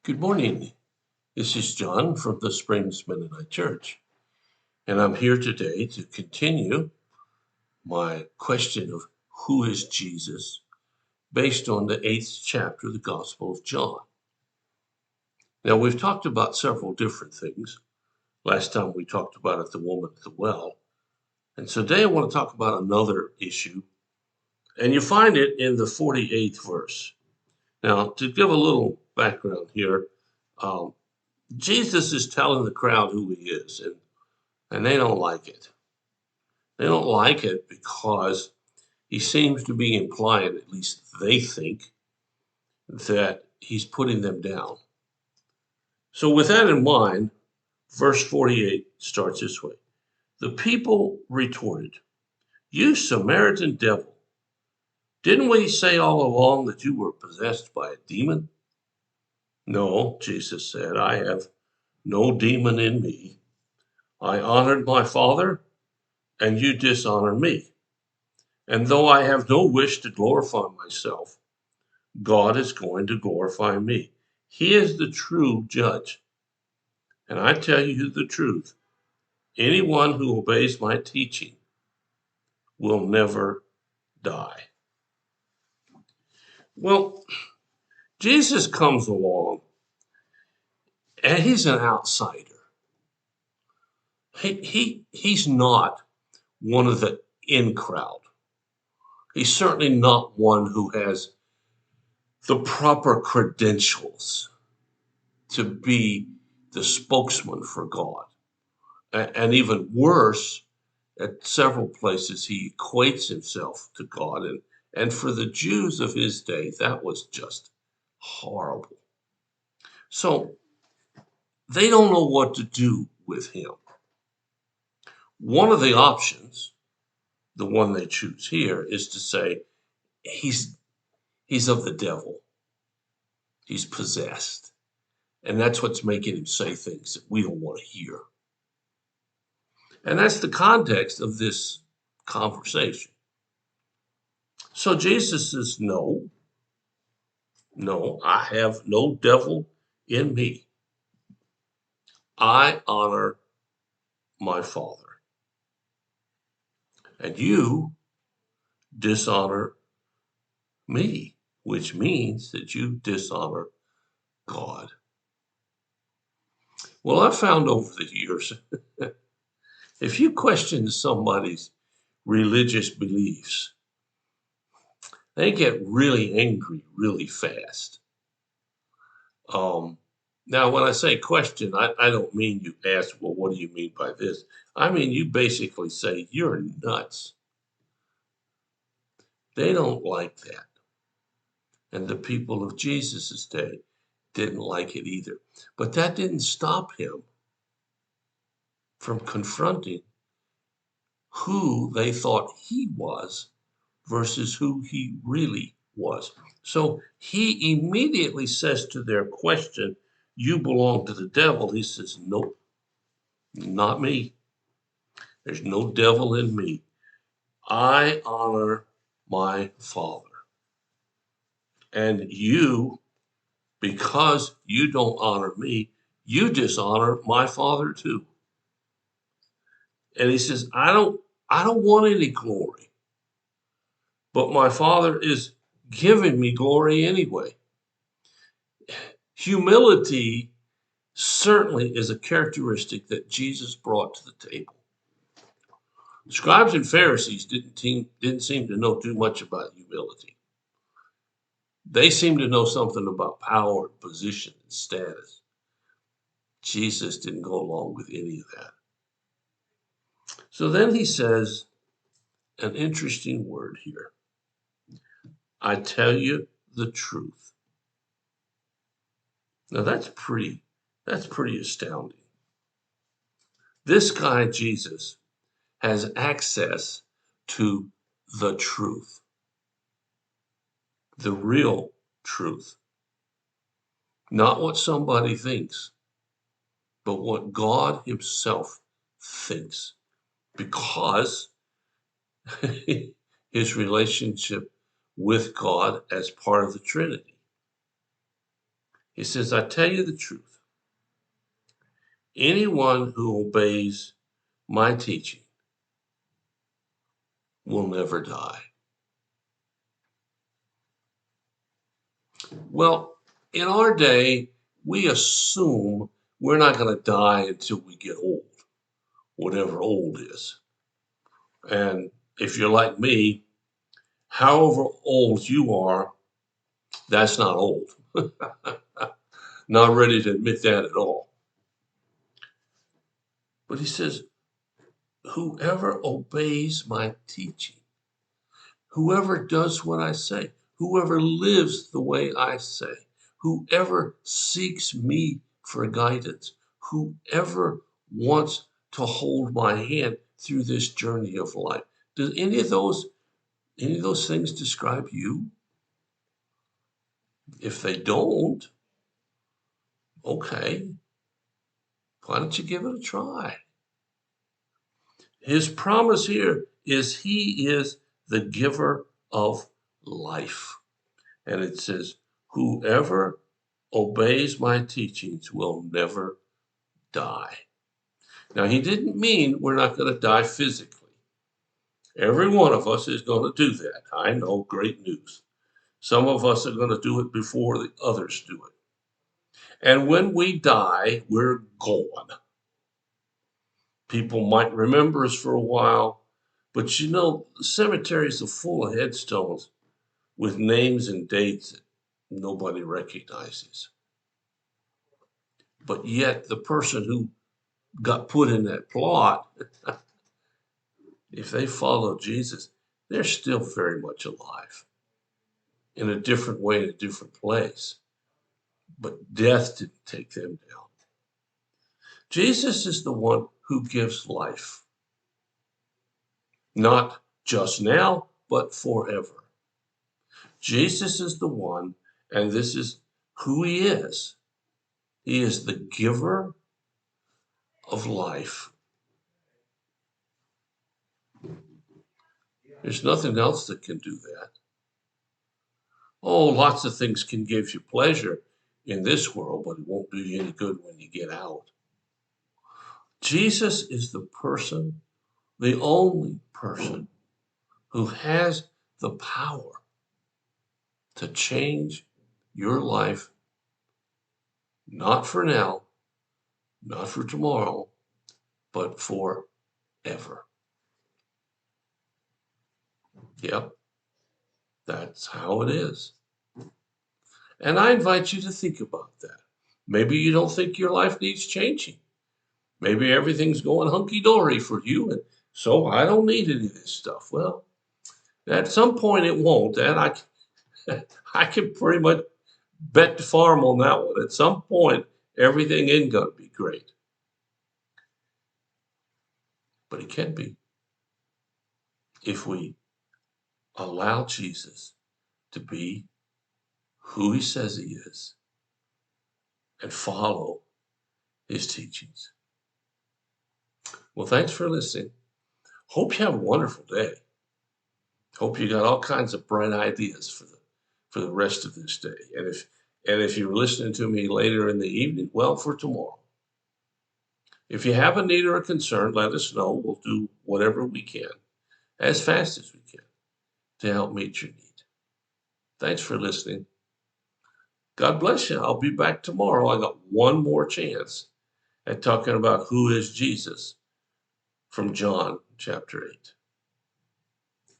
Good morning. This is John from the Springs Mennonite Church, and I'm here today to continue my question of who is Jesus based on the 8th chapter of the Gospel of John. Now, we've talked about several different things. Last time we talked about the woman at the well, and today I want to talk about another issue, and you find it in the 48th verse. Now, to give a little background here, Jesus is telling the crowd who he is, and they don't like it. They don't like it because he seems to be implying, at least they think, that he's putting them down. So with that in mind, verse 48 starts this way. The people retorted, "You Samaritan devil, didn't we say all along that you were possessed by a demon?" "No," Jesus said, "I have no demon in me. I honored my Father, and you dishonor me. And though I have no wish to glorify myself, God is going to glorify me. He is the true judge. And I tell you the truth, anyone who obeys my teaching will never die." Well, Jesus comes along and he's an outsider. He's not one of the in crowd. He's certainly not one who has the proper credentials to be the spokesman for God. And even worse, at several places, he equates himself to God. And for the Jews of his day, that was just horrible. So they don't know what to do with him. One of the options, the one they choose here, is to say he's of the devil. He's possessed. And that's what's making him say things that we don't want to hear. And that's the context of this conversation. So Jesus says, no, I have no devil in me. I honor my Father. And you dishonor me, which means that you dishonor God. Well, I've found over the years, if you question somebody's religious beliefs, they get really angry really fast. Now, when I say question, I don't mean you ask, well, what do you mean by this? I mean, you basically say, you're nuts. They don't like that. And the people of Jesus' day didn't like it either. But that didn't stop him from confronting who they thought he was versus who he really was. So he immediately says to their question, "You belong to the devil." He says, "Nope, not me. There's no devil in me. I honor my Father. And you, because you don't honor me, you dishonor my Father too." And he says, I don't want any glory, but my Father is giving me glory anyway. Humility certainly is a characteristic that Jesus brought to the table. The scribes and Pharisees didn't seem to know too much about humility. They seemed to know something about power, position, and status. Jesus didn't go along with any of that. So then he says an interesting word here. I tell you the truth. Now that's pretty astounding. This guy, Jesus, has access to the truth, the real truth. Not what somebody thinks, but what God himself thinks. Because his relationship with God as part of the Trinity. He says, I tell you the truth. Anyone who obeys my teaching will never die. Well, in our day, we assume we're not going to die until we get old, whatever old is. And if you're like me, however old you are, that's not old. Not ready to admit that at all. But he says, whoever obeys my teaching, whoever does what I say, whoever lives the way I say, whoever seeks me for guidance, whoever wants to hold my hand through this journey of life. Does any of those things describe you? If they don't, okay, why don't you give it a try? His promise here is he is the giver of life. And it says, whoever obeys my teachings will never die. Now, he didn't mean we're not going to die physically. Every one of us is going to do that. I know, great news. Some of us are going to do it before the others do it. And when we die, we're gone. People might remember us for a while, but you know, cemeteries are full of headstones with names and dates that nobody recognizes. But yet, the person who got put in that plot, if they follow Jesus, they're still very much alive in a different way, in a different place. But death didn't take them down. Jesus is the one who gives life, not just now, but forever. Jesus is the one, and this is who he is. He is the giver of life. There's nothing else that can do that. Oh, lots of things can give you pleasure in this world, but it won't do you any good when you get out. Jesus is the person, the only person who has the power to change your life, not for now, not for tomorrow, but forever. Yep, that's how it is. And I invite you to think about that. Maybe you don't think your life needs changing. Maybe everything's going hunky-dory for you, and so I don't need any of this stuff. Well, at some point it won't, and I can pretty much bet the farm on that one. At some point, everything ain't going to be great. But it can be if we allow Jesus to be who he says he is and follow his teachings. Well, thanks for listening. Hope you have a wonderful day. Hope you got all kinds of bright ideas for the rest of this day. And if you're listening to me later in the evening, well, for tomorrow. If you have a need or a concern, let us know. We'll do whatever we can, as fast as we can, to help meet your need. Thanks for listening. God bless you. I'll be back tomorrow. I got one more chance at talking about who is Jesus from John chapter 8.